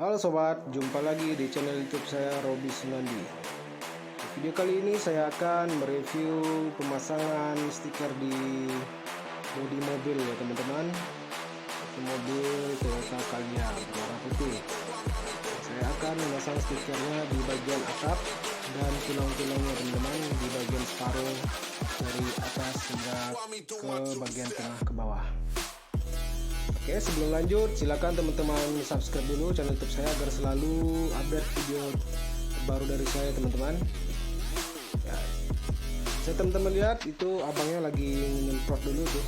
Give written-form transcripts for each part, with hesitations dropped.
Halo sobat, jumpa lagi di channel YouTube saya Robi Sunandi. Di video kali ini saya akan mereview pemasangan stiker di bodi mobil ya teman-teman. Itu mobil Toyota Calya berwarna putih. Saya akan memasang stikernya di bagian atap dan tulang-tulangnya teman-teman, di bagian separuh dari atas hingga ke bagian tengah ke bawah. Oke, sebelum lanjut silakan teman-teman subscribe dulu channel YouTube saya agar selalu update video terbaru dari saya teman-teman ya. Saya teman-teman lihat itu abangnya lagi nyemprot dulu tuh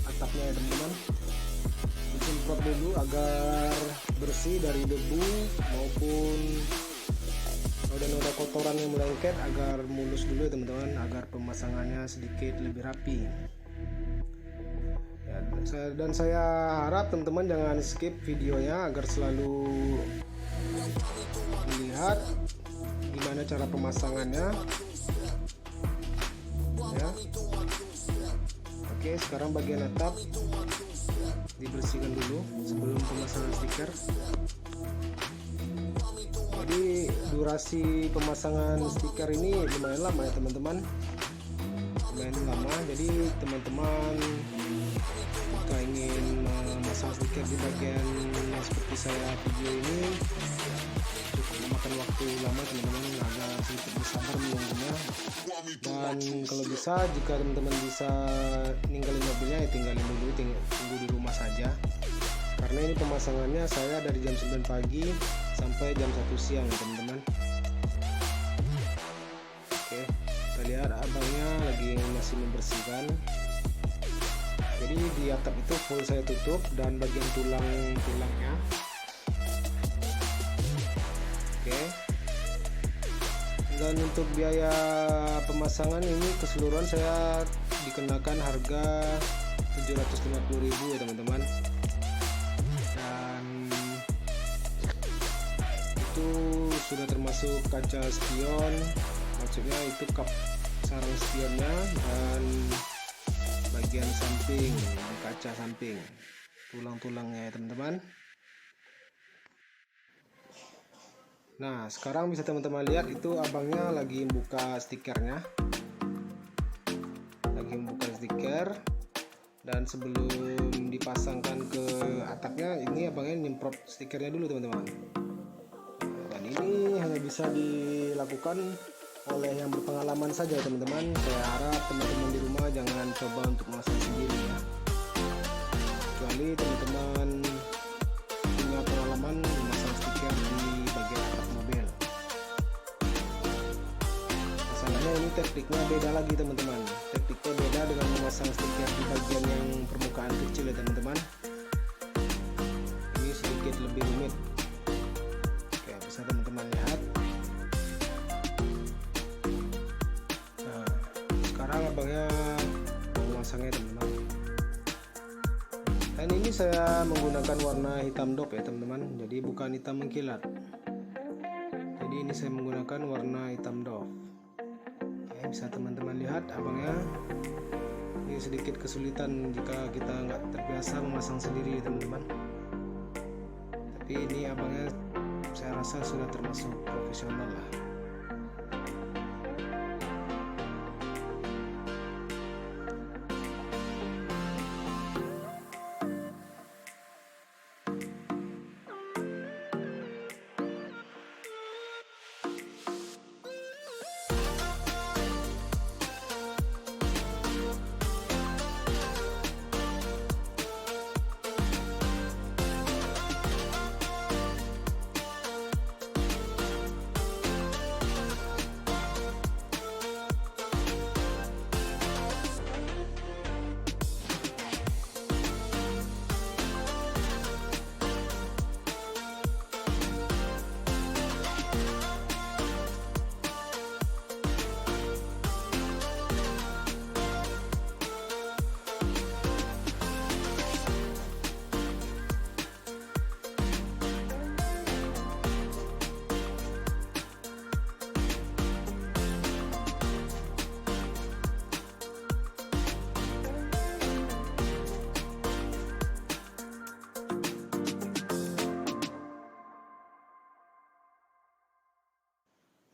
atapnya ya teman-teman, disemprot dulu agar bersih dari debu maupun noda-noda kotoran yang melengket, agar mulus dulu ya teman-teman, agar pemasangannya sedikit lebih rapi. Dan saya harap teman-teman jangan skip videonya agar selalu melihat gimana cara pemasangannya ya. Oke, sekarang bagian atap dibersihkan dulu sebelum pemasangan stiker. Jadi durasi pemasangan stiker ini lumayan lama ya teman-teman, lumayan lama. Jadi teman-teman jika ingin memasang stiker di bagian yang seperti saya video ini cukup memakan waktu lama teman-teman, agak sedikit bersabar menunggunya. Dan kalau bisa, jika teman-teman bisa ninggalin mobilnya ya tinggalin dulu, tunggu di rumah saja, karena ini pemasangannya saya dari jam 9 pagi sampai jam 1 siang ya teman-teman. Oke, kita lihat abangnya lagi masih membersihkan. Jadi di atap itu full saya tutup dan bagian tulangnya. Oke. Dan untuk biaya pemasangan ini keseluruhan saya dikenakan harga 750.000 ya teman-teman. Dan itu sudah termasuk kaca spion, maksudnya itu kap sarang spionnya dan bagian samping, kaca samping, tulang-tulangnya ya teman-teman. Nah, sekarang bisa teman-teman lihat itu abangnya lagi buka stikernya, lagi membuka stiker. Dan sebelum dipasangkan ke atapnya, ini abangnya nyemprot stikernya dulu teman-teman. Dan ini hanya bisa dilakukan oleh yang berpengalaman saja teman-teman. Saya harap teman-teman di rumah jangan coba untuk memasang sendiri ya, kecuali teman-teman punya pengalaman memasang stiker di bagian atap mobil. Masalahnya ini tekniknya beda lagi teman-teman, tekniknya beda dengan memasang stiker di bagian yang permukaan kecil ya teman-teman. Ini sedikit lebih rumit. Oke, bisa teman-teman lihat. Sekarang abangnya memasangnya teman-teman. Dan ini saya menggunakan warna hitam dop ya teman-teman, jadi bukan hitam mengkilat. Jadi ini saya menggunakan warna hitam dop. Oke, bisa teman-teman lihat abangnya. Ini sedikit kesulitan jika kita nggak terbiasa memasang sendiri teman-teman. Tapi ini abangnya saya rasa sudah termasuk profesional lah.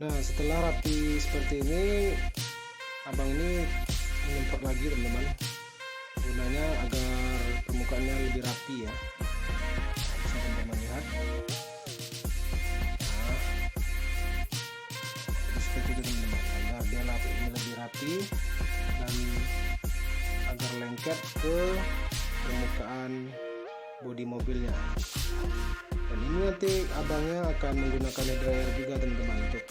Nah, setelah rapi seperti ini, abang ini menyemprot lagi teman-teman, gunanya agar permukaannya lebih rapi ya. Bisa teman-teman lihat. Nah, jadi seperti itu teman-teman, agar dia lebih rapi dan agar lengket ke permukaan bodi mobilnya. Dan ini nanti abangnya akan menggunakan hair dryer juga teman-teman, untuk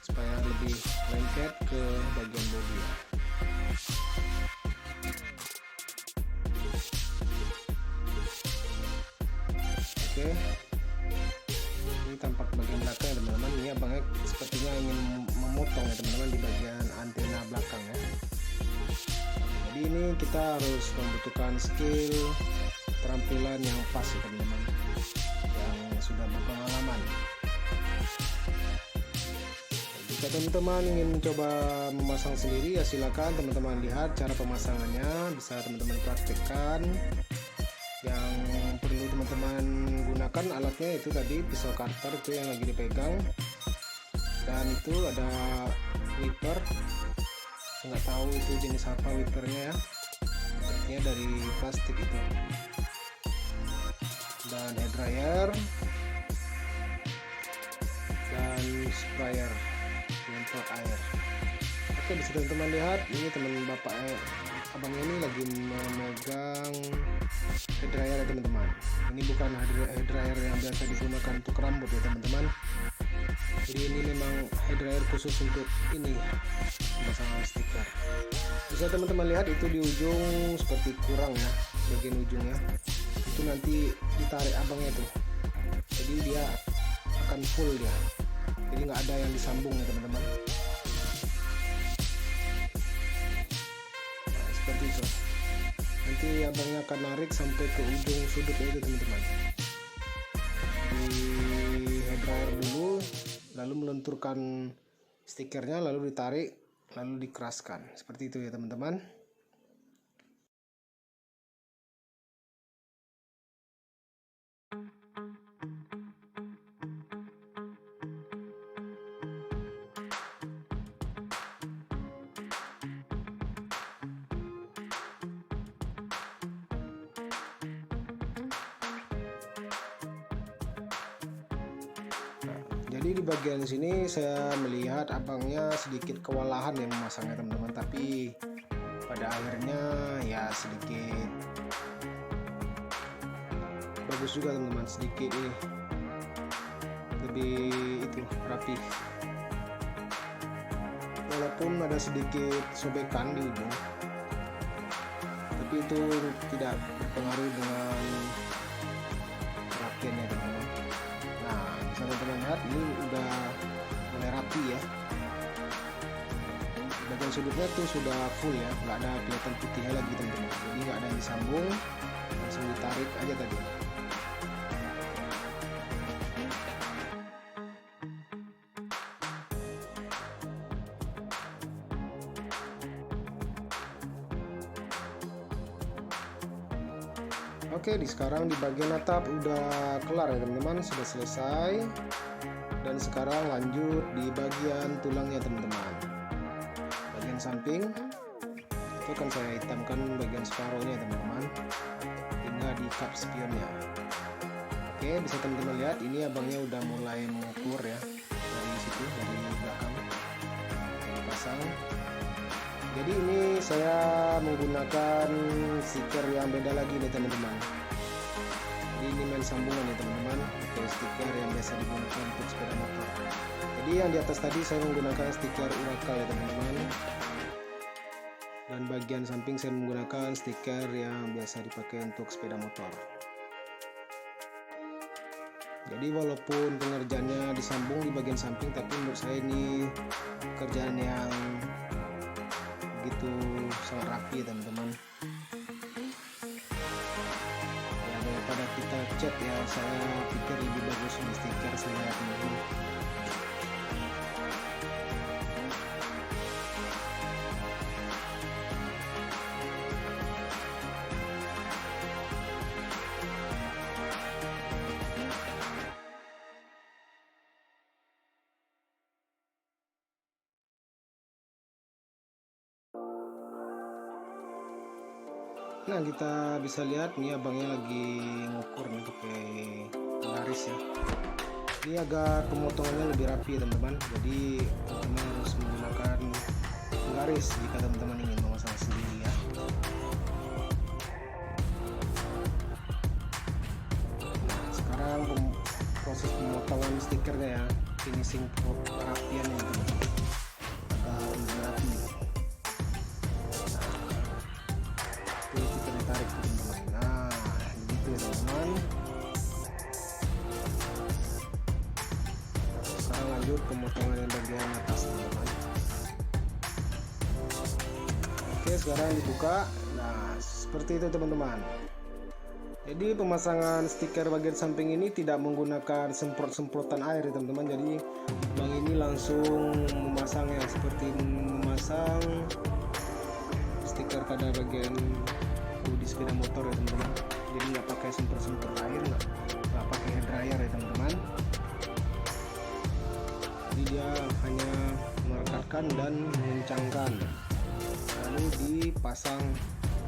supaya lebih lengket ke bagian bodi ya. Oke, ini tampak bagian belakang ya teman-teman. Ini abangnya sepertinya ingin memotong ya teman-teman di bagian antena belakang ya. Jadi ini kita harus membutuhkan skill keterampilan yang pas ya teman-teman, yang sudah berpengalaman. Jika teman-teman ingin mencoba memasang sendiri ya silakan teman-teman lihat cara pemasangannya, bisa teman-teman praktekkan. Yang perlu teman-teman gunakan alatnya itu tadi pisau cutter itu yang lagi dipegang, dan itu ada wiper, saya nggak tahu itu jenis apa wipernya ya, sepertinya dari plastik itu, dan hair dryer dan sprayer penyemprot air. Oke, bisa teman-teman lihat ini teman bapak abang ini lagi memegang hair dryer ya teman-teman. Ini bukan hair dryer yang biasa digunakan untuk rambut ya teman-teman. Jadi ini memang hair dryer khusus untuk ini pemasangan stiker. Bisa teman-teman lihat itu di ujung seperti kurang ya, bagian ujungnya itu nanti ditarik abangnya tuh, jadi dia akan full dia, jadi nggak ada yang disambung ya teman-teman. Nah, seperti itu. Nanti abangnya akan narik sampai ke ujung sudutnya itu teman-teman. Di hair dryer dulu, lalu melenturkan stikernya, lalu ditarik, lalu dikeraskan. Seperti itu ya teman-teman. Jadi di bagian sini saya melihat abangnya sedikit kewalahan ya memasangnya teman-teman, tapi pada akhirnya ya sedikit bagus juga teman-teman, sedikit ini lebih itu rapi, walaupun ada sedikit sobekan di ujung, tapi itu tidak berpengaruh dengan kerapiannya teman-teman. Nah, bisa teman-teman lihat ini udah mulai rapi ya, bagian sudutnya tuh sudah full ya, nggak ada kelihatan putihnya lagi teman-teman, jadi nggak ada yang disambung, langsung ditarik aja tadi. Oke, sekarang di bagian atap udah kelar ya teman-teman, sudah selesai. Dan sekarang lanjut di bagian tulangnya teman-teman. Bagian samping itu akan saya hitamkan bagian separohnya teman-teman, hingga di kap spionnya. Oke, bisa teman-teman lihat ini abangnya udah mulai mengukur ya, dari situ, dari belakang dipasang. Jadi ini saya menggunakan stiker yang beda lagi nih teman-teman. Jadi ini main sambungan ya teman-teman, pakai stiker yang biasa digunakan untuk sepeda motor. Jadi yang di atas tadi saya menggunakan stiker urakal ya teman-teman, dan bagian samping saya menggunakan stiker yang biasa dipakai untuk sepeda motor. Jadi walaupun pengerjaannya disambung di bagian samping, tapi menurut saya ini pekerjaan yang begitu sangat rapi teman-teman ya. Daripada kita cat ya, saya pikir lebih bagus di stiker saja teman-teman. Nah, kita bisa lihat nih abangnya lagi ngukur nih pakai garis ya. Ini agar pemotongannya lebih rapi teman-teman, jadi teman-teman harus menggunakan garis jika teman-teman ingin memasang sendiri ya. Nah, sekarang proses pemotongan stikernya ya, finishing perapian ini teman-teman, agar lebih rapi. Nah, itu kita ditarik teman-teman. Nah, begitu ya teman-teman. Sekarang lanjut pemotongan yang bagian atas teman-teman. Oke, sekarang dibuka. Nah, seperti itu teman-teman. Jadi pemasangan stiker bagian samping ini tidak menggunakan semprot-semprotan air ya teman-teman. Jadi bang ini langsung memasangnya seperti memasang stiker pada bagian bodi sepeda motor ya teman-teman. Jadi nggak pakai semprot-semprot air, nggak pakai hair dryer ya teman-teman. Jadi dia hanya merekatkan dan mengencangkan, lalu dipasang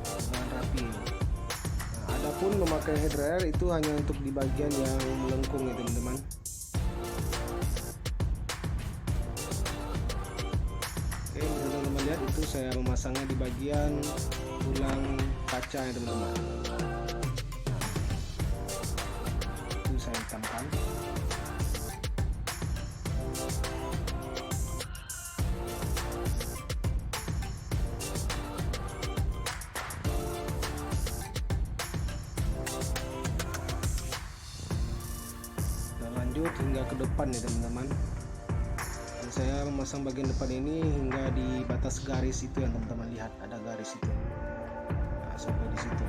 dengan rapi. Nah, adapun memakai hair dryer itu hanya untuk di bagian yang melengkung ya teman-teman. Oke, bisa teman-teman lihat itu saya memasangnya di bagian tulang kaca ya teman-teman. Nah, itu saya hitamkan. Lanjut hingga ke depan ya teman-teman. Dan saya memasang bagian depan ini hingga di batas garis itu yang teman-teman lihat, ada garis itu. Nah, sampai di situ.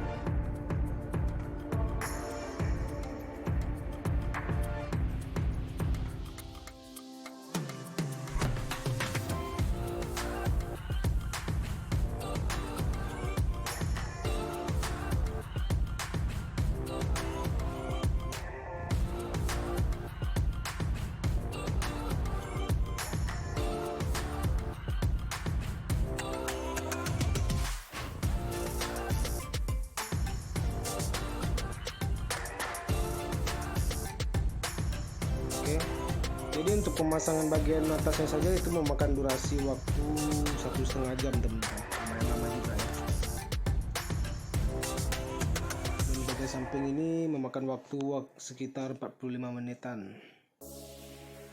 Oke, jadi untuk pemasangan bagian atasnya saja itu memakan durasi waktu 1,5 jam teman-teman, lumayan lama juga ya. Dan bagian samping ini memakan waktu sekitar 45 menitan,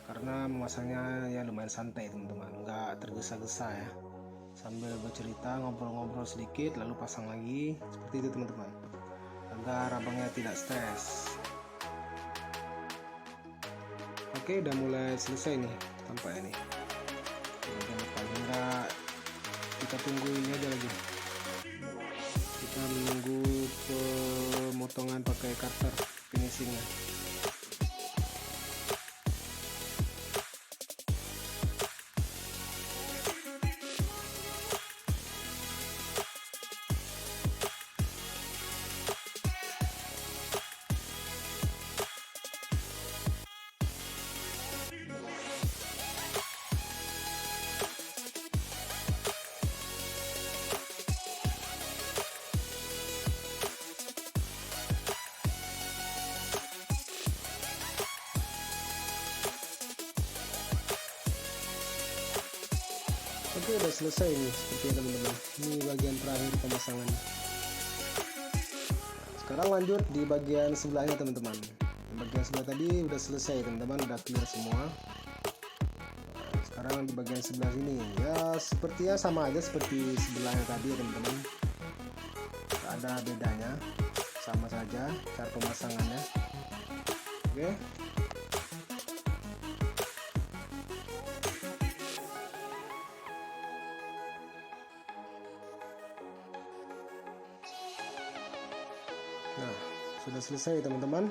karena memasangnya ya lumayan santai teman-teman, nggak tergesa-gesa ya, sambil bercerita ngobrol-ngobrol sedikit lalu pasang lagi, seperti itu teman-teman, agar abangnya tidak stres. Oke, udah mulai selesai nih tampaknya nih. Bagian depan enggak, kita tunggu ini aja lagi. Kita menunggu pemotongan pakai cutter finishingnya. Oke, udah selesai nih seperti teman-teman. Ini bagian terakhir pemasangan. Sekarang lanjut di bagian sebelahnya teman-teman. Di bagian sebelah tadi udah selesai teman-teman, udah clear semua. Sekarang di bagian sebelah sini ya sepertinya sama aja seperti sebelahnya tadi ya teman-teman. Gak ada bedanya, sama saja cara pemasangannya. Oke. Nah, sudah selesai teman-teman.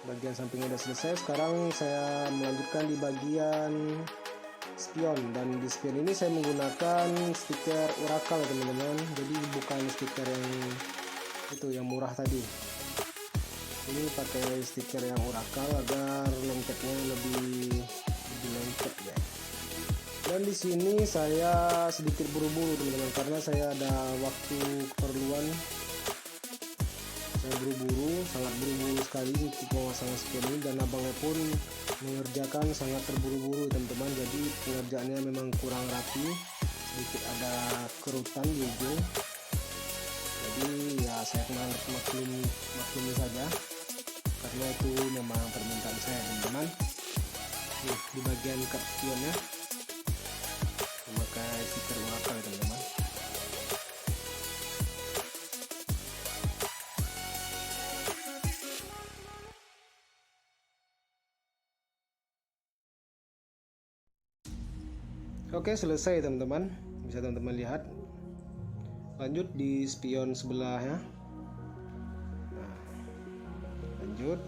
Bagian sampingnya sudah selesai. Sekarang saya melanjutkan di bagian spion, dan di spion ini saya menggunakan stiker Urakal teman-teman. Jadi bukan stiker yang itu yang murah tadi. Ini pakai stiker yang Urakal agar lengketnya lebih lengket ya. Dan di sini saya sedikit buru-buru teman-teman, karena saya ada waktu keperluan. Saya buru-buru, sangat buru-buru sekali untuk memasang spion ini, dan abangnya pun mengerjakan sangat terburu-buru teman-teman. Jadi pengerjaannya memang kurang rapi, sedikit ada kerutan di ujung. Jadi ya saya maklumi saja, karena itu memang permintaan saya teman-teman. Di bagian cut spionnya memakai stiker Oracle teman-teman. Oke, selesai teman-teman, bisa teman-teman lihat. Lanjut di spion sebelah ya. Nah, lanjut.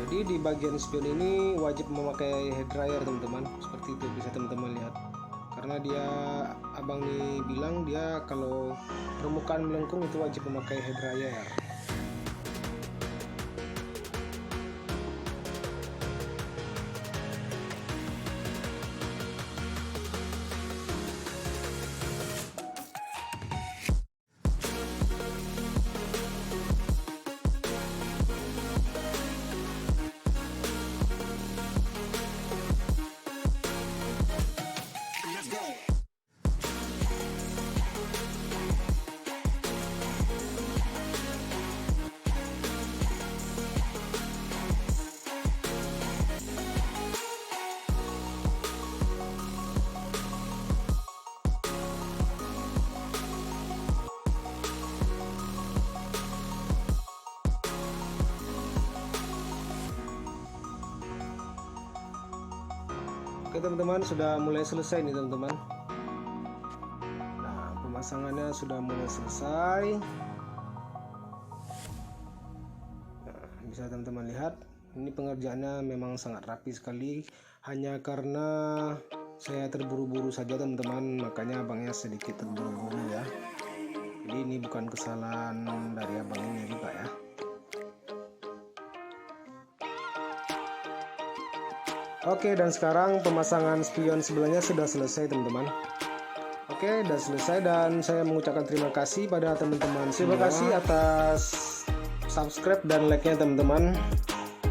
Jadi di bagian spion ini wajib memakai head dryer teman-teman, seperti itu bisa teman-teman lihat. Karena dia abang nih bilang dia kalau permukaan melengkung itu wajib memakai head dryer. Oke teman-teman, sudah mulai selesai nih teman-teman. Nah, pemasangannya sudah mulai selesai. Nah, bisa teman-teman lihat, ini pengerjaannya memang sangat rapi sekali. Hanya karena saya terburu-buru saja teman-teman, makanya abangnya sedikit terburu-buru ya. Jadi ini bukan kesalahan dari abang ini juga ya. Oke, dan sekarang pemasangan spion sebelahnya sudah selesai teman-teman. Oke, sudah selesai, dan saya mengucapkan terima kasih pada teman-teman. Terima kasih atas subscribe dan like-nya teman-teman.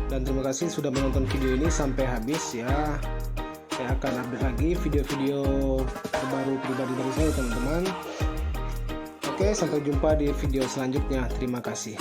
Dan terima kasih sudah menonton video ini sampai habis ya. Saya akan update lagi video-video terbaru pribadi dari saya teman-teman. Oke, sampai jumpa di video selanjutnya. Terima kasih.